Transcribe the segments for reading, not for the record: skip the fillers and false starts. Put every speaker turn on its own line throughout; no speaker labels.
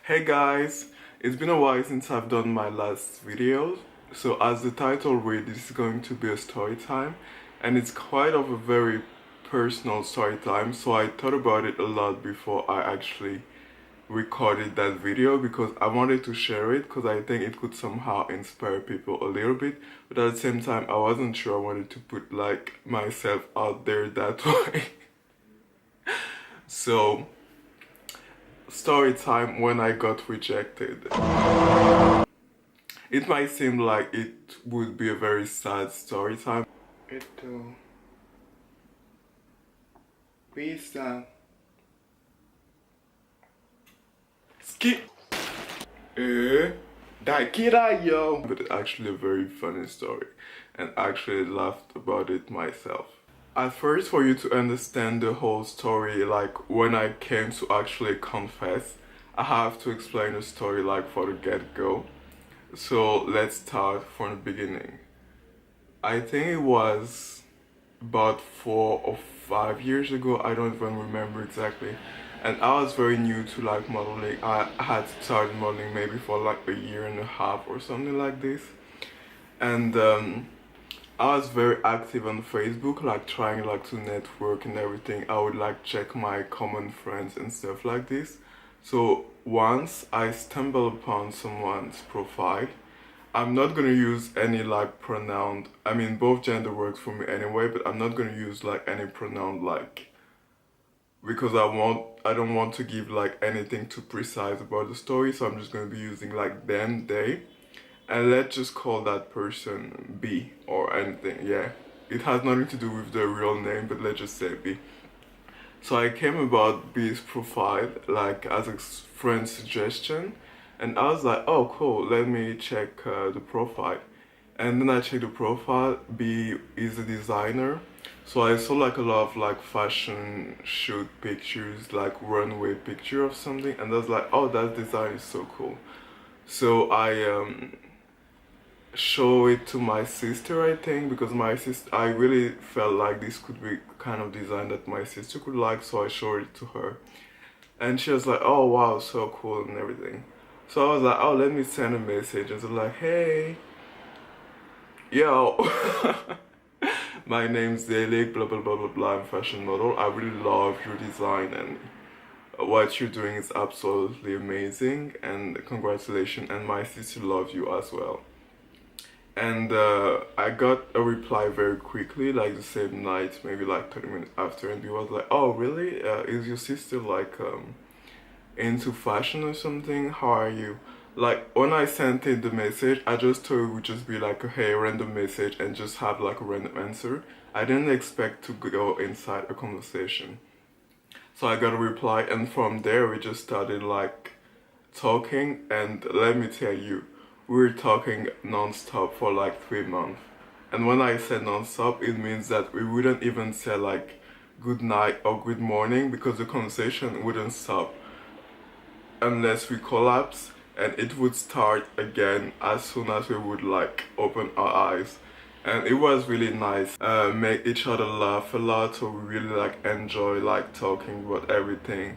Hey guys, it's been a while since I've done my last video. So as the title reads, this is going to be a story time, and it's quite of a very personal story time, so I thought about it a lot before I actually recorded that video because I wanted to share it because I think it could somehow inspire people a little bit, but at the same time I wasn't sure I wanted to put like myself out there that way. So story time when I got rejected. It might seem like it would be a very sad story time. Visa. Ski. Daikira, but it's actually a very funny story, and actually laughed about it myself. At first, for you to understand the whole story, like when I came to actually confess, I have to explain the story like for the get-go. So let's start from the beginning. I think it was about 4 or 5 years ago, I don't even remember exactly. And I was very new to like modeling. I had started modeling maybe for like a year and a half or something like this. And I was very active on Facebook, like trying like to network and everything. I would like check my common friends and stuff like this. So once I stumbled upon someone's profile. I'm not gonna use any like pronoun. I mean, both gender works for me anyway, but I'm not gonna use like any pronoun like, because I don't want to give like anything too precise about the story. So I'm just gonna be using like them, they. And let's just call that person B or anything, yeah. It has nothing to do with the real name, but let's just say B. So I came about B's profile like as a friend suggestion, and I was like, oh cool, let me check the profile. And then I checked the profile. B is a designer, so I saw like a lot of like fashion shoot pictures, like runway picture of something, and I was like, oh, that design is so cool. So I show it to my sister, I think, because my sister, I really felt like this could be kind of design that my sister could like, so I showed it to her. And she was like, oh wow, so cool and everything. So I was like, oh, let me send a message. And so like, hey, yo, my name's Zélig, blah blah blah blah blah, I'm a fashion model. I really love your design and what you're doing is absolutely amazing, and congratulations, and my sister loves you as well. And I got a reply very quickly, like the same night, maybe like 30 minutes after, and he was like, oh really, is your sister like into fashion or something? How are you? Like when I sent in the message, I just thought it would just be like a hey random message and just have like a random answer. I didn't expect to go inside a conversation. So I got a reply, and from there we just started like talking, and let me tell you, we were talking non-stop for like 3 months. And when I said non-stop, it means that we wouldn't even say like good night or good morning, because the conversation wouldn't stop unless we collapse, and it would start again as soon as we would like open our eyes. And it was really nice, make each other laugh a lot, so we really like enjoy like talking about everything,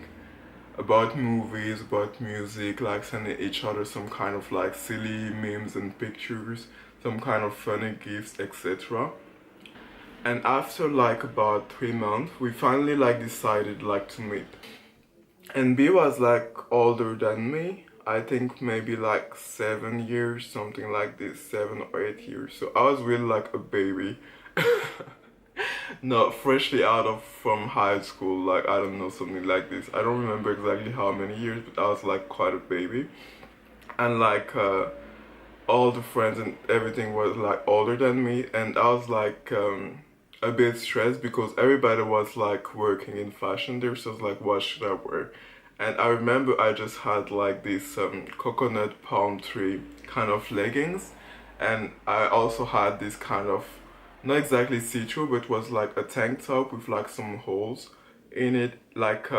about movies, about music, like sending each other some kind of like silly memes and pictures, some kind of funny gifts, etc. And after like about 3 months, we finally like decided like to meet. And B was like older than me, I think maybe like 7 years, something like this, 7 or 8 years. So I was really like a baby. Not freshly out of from high school, like I don't know, something like this. I don't remember exactly how many years, but I was like quite a baby. And like all the friends and everything was like older than me, and I was like a bit stressed because everybody was like working in fashion there, so I was like, what should I wear? And I remember I just had like this coconut palm tree kind of leggings, and I also had this kind of, not exactly see-through, but was like a tank top with like some holes in it, like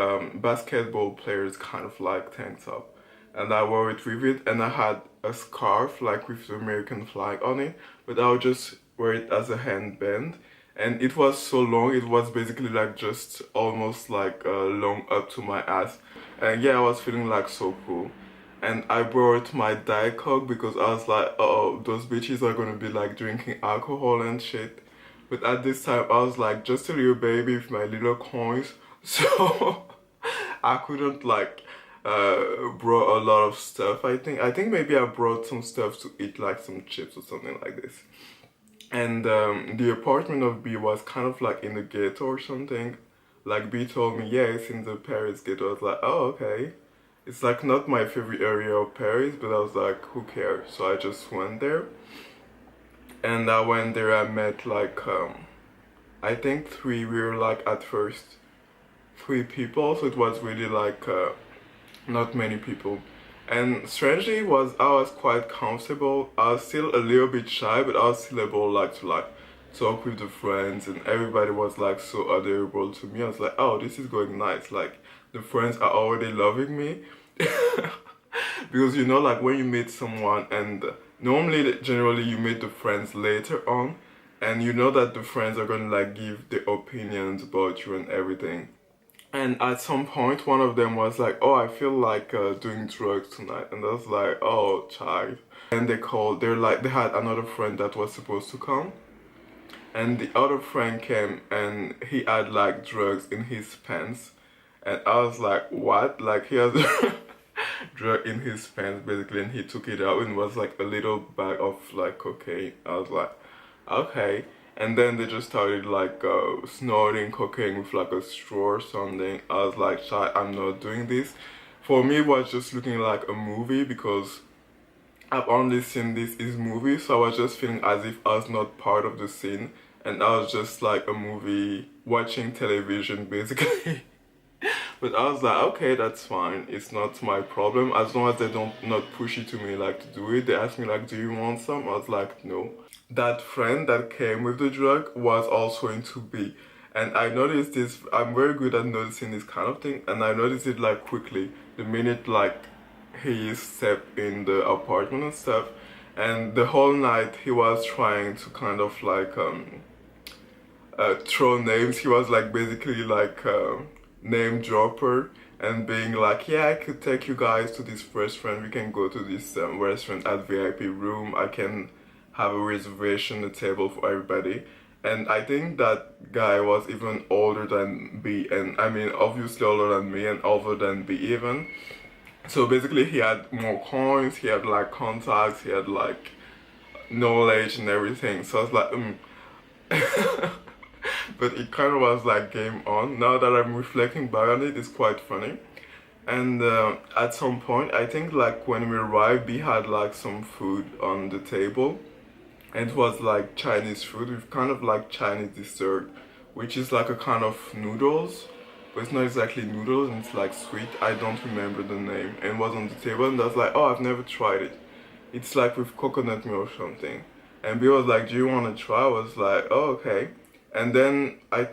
basketball players kind of like tank top. And I wore it with it, and I had a scarf like with the American flag on it, but I would just wear it as a handband. And it was so long, it was basically like just almost like long up to my ass. And yeah, I was feeling like so cool. and I brought my Diet Coke because I was like, oh, those bitches are gonna be like drinking alcohol and shit. But at this time, I was like just a little baby with my little coins, so I couldn't like brought a lot of stuff. I think maybe I brought some stuff to eat, like some chips or something like this. And the apartment of B was kind of like in the ghetto or something. Like B told me, yeah, it's in the Paris ghetto. I was like, oh, okay. It's like not my favorite area of Paris, but I was like, who cares? So I just went there. And I went there, I met like, I think we were like at first 3 people. So it was really like not many people. And strangely I was quite comfortable. I was still a little bit shy, but I was still able like to like talk with the friends, and everybody was like so adorable to me. I was like, oh, this is going nice. Like the friends are already loving me. Because you know, like when you meet someone, and normally generally you meet the friends later on, and you know that the friends are gonna like give their opinions about you and everything. And at some point, one of them was like, oh, I feel like doing drugs tonight. And I was like, oh, child. And they had another friend that was supposed to come. And the other friend came and he had like drugs in his pants. And I was like, what? Like he has drug in his pants basically, and he took it out and it was like a little bag of like cocaine. I was like, okay. And then they just started like snorting cocaine with like a straw or something. I was like, Shy, I'm not doing this. For me, it was just looking like a movie because I've only seen this is movie, so I was just feeling as if I was not part of the scene, and I was just like a movie watching television basically. But I was like, okay, that's fine. It's not my problem as long as they don't not push it to me like to do it. They asked me like, do you want some? I was like, no. That friend that came with the drug was also into B. And I noticed this, I'm very good at noticing this kind of thing, and I noticed it like quickly. The minute like he stepped in the apartment and stuff, and the whole night he was trying to kind of like throw names. He was like basically like name dropper and being like, yeah, I could take you guys to this restaurant, we can go to this restaurant at VIP room, I can have a reservation, a table for everybody. And I think that guy was even older than B, and I mean obviously older than me and older than B even. So basically he had more coins, he had like contacts, he had like knowledge and everything. So I was like, but it kind of was like game on. Now that I'm reflecting back on it, it's quite funny. And at some point, I think like when we arrived, we had like some food on the table. And it was like Chinese food with kind of like Chinese dessert, which is like a kind of noodles. But it's not exactly noodles, and it's like sweet. I don't remember the name. And it was on the table, and I was like, oh, I've never tried it. It's like with coconut milk or something. And B was like, do you want to try? I was like, oh, okay. And then I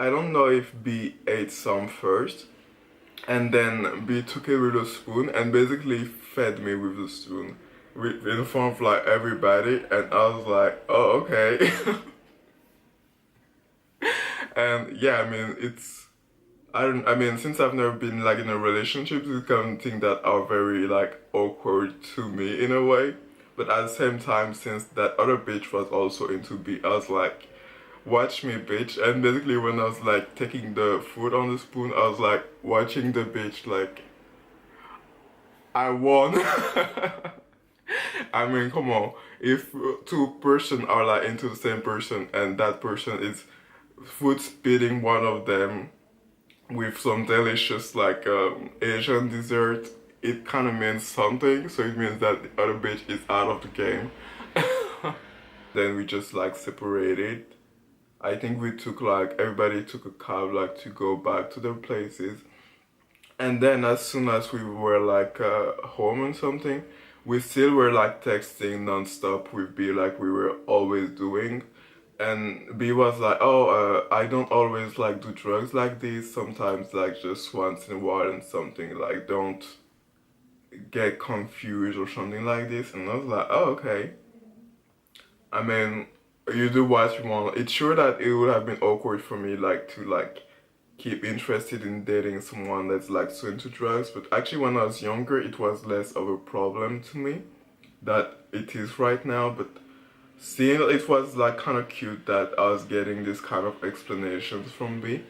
don't know if B ate some first, and then B took it with a spoon and basically fed me with the spoon in front of like everybody, and I was like, oh, okay. And yeah, I mean, I mean, since I've never been like in a relationship, it's kind of thing that are very like awkward to me in a way. But at the same time, since that other bitch was also into B, I was like, watch me, bitch. And basically when I was like taking the food on the spoon, I was like watching the bitch like, I won. I mean, come on. If 2 persons are like into the same person and that person is food spitting one of them with some delicious like Asian dessert, it kind of means something. So it means that the other bitch is out of the game. Then we just like separated. I think we took like, everybody took a cab like to go back to their places. And then as soon as we were like home and something, we still were like texting non-stop with B like we were always doing. And B was like, oh, I don't always like do drugs like this, sometimes like just once in a while and something, like don't get confused or something like this. And I was like, oh, okay. I mean, you do what you want. It's sure that it would have been awkward for me like to like keep interested in dating someone that's like so into drugs. But actually when I was younger it was less of a problem to me that it is right now. But still it was like kind of cute that I was getting this kind of explanations from B.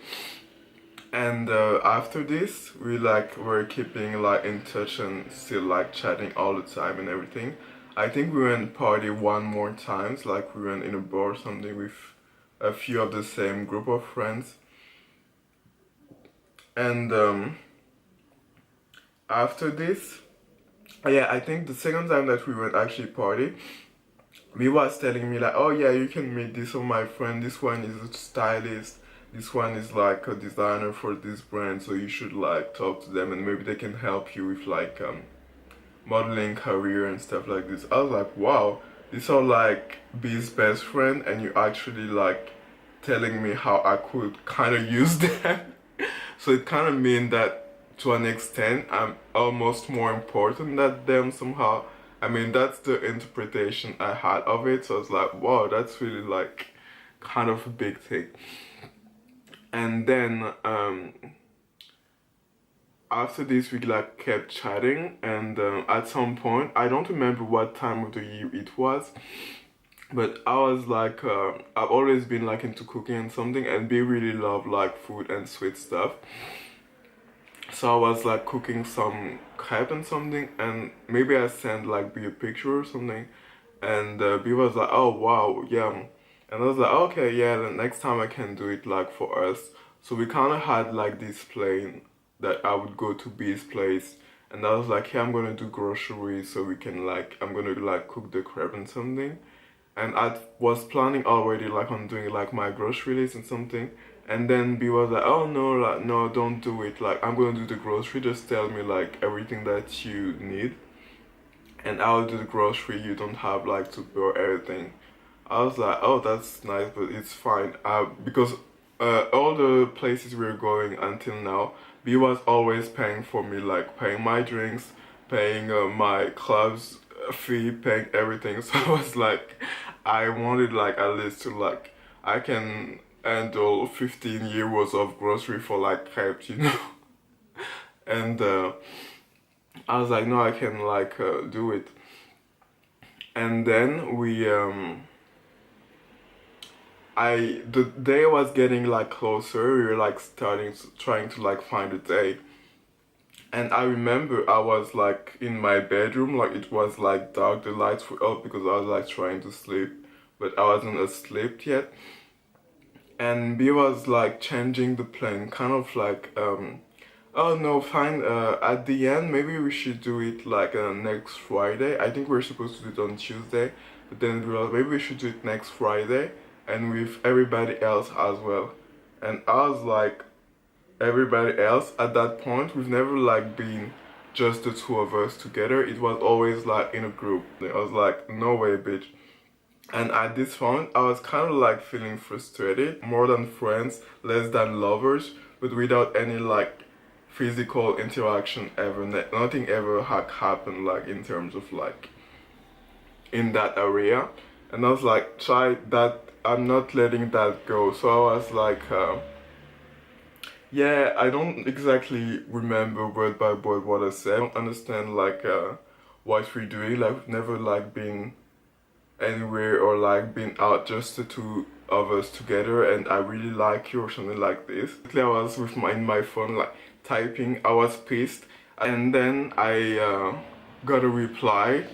And after this we like were keeping like in touch and still like chatting all the time and everything. I think we went party one more times, like we went in a bar or something with a few of the same group of friends. And after this, yeah, I think the second time that we went actually party, he was telling me like, oh yeah, you can meet this of my friend, this one is a stylist, this one is like a designer for this brand, so you should like talk to them and maybe they can help you with like modeling career and stuff like this. I was like, wow, these are like B's best friend and you actually like telling me how I could kind of use them. So it kind of means that to an extent I'm almost more important than them somehow. I mean, that's the interpretation I had of it. So I was like, wow, that's really like kind of a big thing. And then after this we like kept chatting, and at some point, I don't remember what time of the year it was, but I was like I've always been like into cooking and something, and we really love like food and sweet stuff. So I was like cooking some crepe and something, and maybe I sent like B a picture or something, and B was like, oh wow, yeah. And I was like, okay, yeah, the next time I can do it like for us. So we kind of had like this plan that I would go to B's place, and I was like, hey, I'm gonna do groceries so we can like, I'm gonna like cook the crepe and something. And I was planning already like on doing like my grocery list and something. And then B was like, oh no, like, no, don't do it. Like, I'm gonna do the grocery, just tell me like everything that you need. And I'll do the grocery, you don't have like to pay or everything. I was like, oh, that's nice, but it's fine. Because all the places we were going until now, B was always paying for me, like paying my drinks, paying my clubs fee, paying everything. So I was like, I wanted like at least to like, I can handle 15 euros of grocery for like crepes, you know. And I was like, no, I can like do it. And then we the day was getting like closer. We were like trying to like find a day. And I remember I was like in my bedroom, like it was like dark, the lights were up because I was like trying to sleep, but I wasn't asleep yet. And B was like changing the plan, kind of like oh no, fine, at the end maybe we should do it like next Friday. I think we're supposed to do it on Tuesday, but then we were like, maybe we should do it next Friday and with everybody else as well. And I was like, everybody else at that point, we've never like been just the two of us together. It was always like in a group. I was like, no way, bitch. And at this point I was kind of like feeling frustrated, more than friends, less than lovers, but without any like physical interaction ever. Nothing ever had happened like in terms of like in that area. And I was like, try that, I'm not letting that go. So I was like yeah, I don't exactly remember word by word what I said. I don't understand like what we're doing. Like we've never like been anywhere or like been out just the two of us together, and I really like you or something like this. I was with in my phone like typing. I was pissed, and then I got a reply,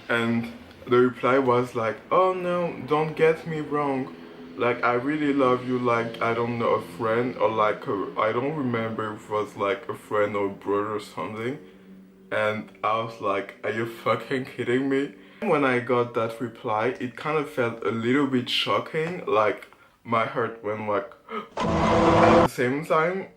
and the reply was like, oh no, don't get me wrong, like I really love you, like I don't know, a friend, or like I don't remember if it was like a friend or brother or something. And I was like, are you fucking kidding me? When I got that reply, it kind of felt a little bit shocking, like my heart went like at the same time,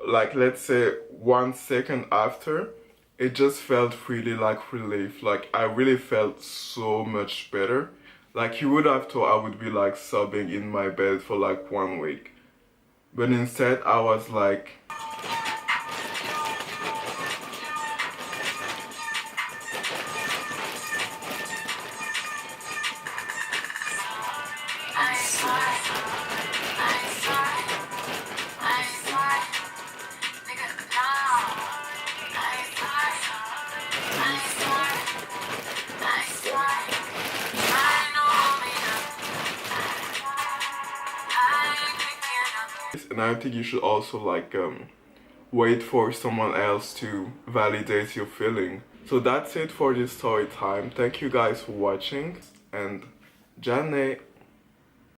like let's say 1 second after, it just felt really like relief. Like I really felt so much better. Like you would have thought I would be like sobbing in my bed for like 1 week, but instead I was like, and I think you should also wait for someone else to validate your feeling. So that's it for this story time. Thank you guys for watching and じゃあね